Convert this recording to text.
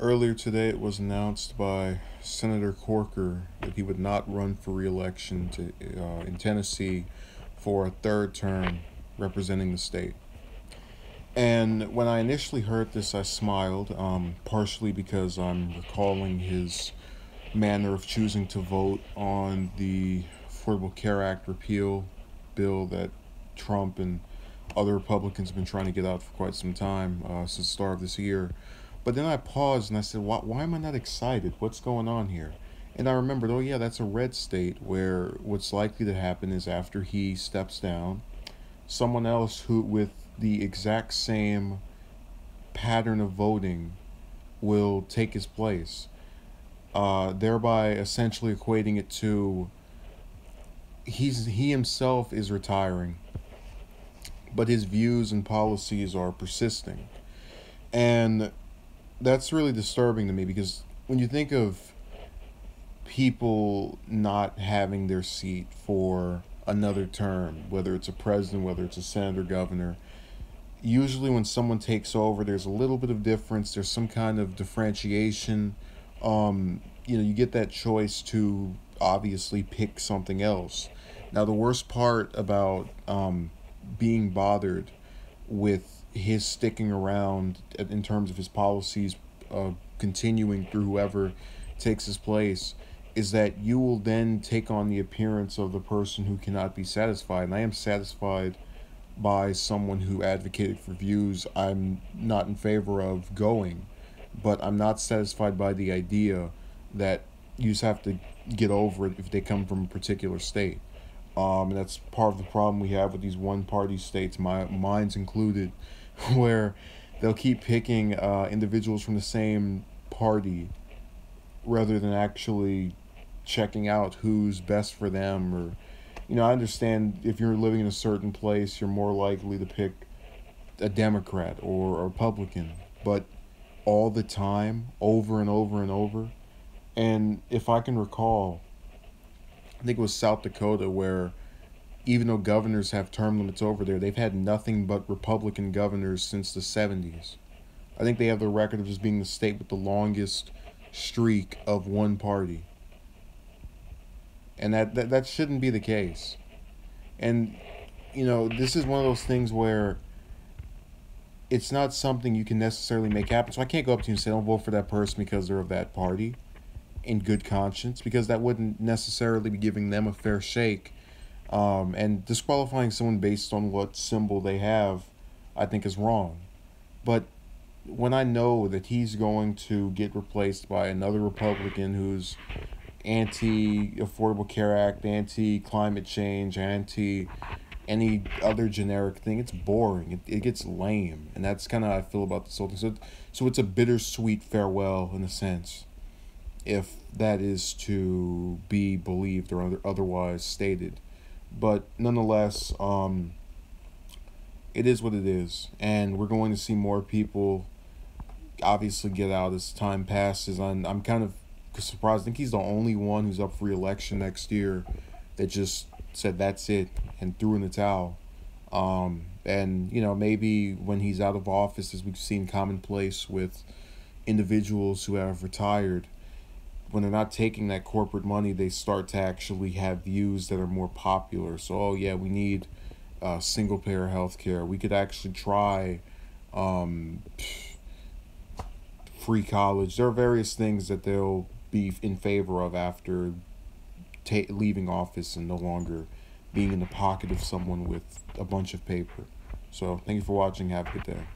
Earlier today, it was announced by Senator Corker that he would not run for re-election in Tennessee for a third term representing the state. And when I initially heard this, I smiled, partially because I'm recalling his manner of choosing to vote on the Affordable Care Act repeal bill that Trump and other Republicans have been trying to get out for quite some time, since the start of this year. But then I paused and I said, why am I not excited? What's going on here? And I remembered, oh, yeah, that's a red state where what's likely to happen is after he steps down, someone else who, with the exact same pattern of voting, will take his place, thereby essentially equating it to he himself is retiring, but his views and policies are persisting. And that's really disturbing to me because when you think of people not having their seat for another term, whether it's a president, whether it's a senator, governor, usually when someone takes over, there's a little bit of difference. There's some kind of differentiation. You get that choice to obviously pick something else. Now, the worst part about being bothered with his sticking around in terms of his policies, continuing through whoever takes his place, is that you will then take on the appearance of the person who cannot be satisfied. And I am satisfied by someone who advocated for views I'm not in favor of going, but I'm not satisfied by the idea that you just have to get over it if they come from a particular state. And that's part of the problem we have with these one-party states, mine's included, where they'll keep picking individuals from the same party rather than actually checking out who's best for them. Or, I understand if you're living in a certain place, you're more likely to pick a Democrat or a Republican, but all the time, over and over and over. And if I can recall, I think it was South Dakota where even though governors have term limits over there, they've had nothing but Republican governors since the 70s. I think they have the record of just being the state with the longest streak of one party. And that shouldn't be the case. And, this is one of those things where it's not something you can necessarily make happen. So I can't go up to you and say, don't vote for that person because they're of that party in good conscience, because that wouldn't necessarily be giving them a fair shake. And disqualifying someone based on what symbol they have, I think, is wrong. But when I know that he's going to get replaced by another Republican who's anti-Affordable Care Act, anti-climate change, anti any other generic thing, it's boring. It gets lame. And that's kind of how I feel about this whole thing. So it's a bittersweet farewell, in a sense, if that is to be believed or otherwise stated. But nonetheless, it is what it is. And we're going to see more people obviously get out as time passes. I'm kind of surprised. I think he's the only one who's up for re-election next year that just said that's it and threw in the towel. And maybe when he's out of office, as we've seen commonplace with individuals who have retired, when they're not taking that corporate money, they start to actually have views that are more popular. So, oh yeah, we need single payer healthcare. We could actually try um, free college. There are various things that they'll be in favor of after leaving office and no longer being in the pocket of someone with a bunch of paper. So, thank you for watching. Have a good day.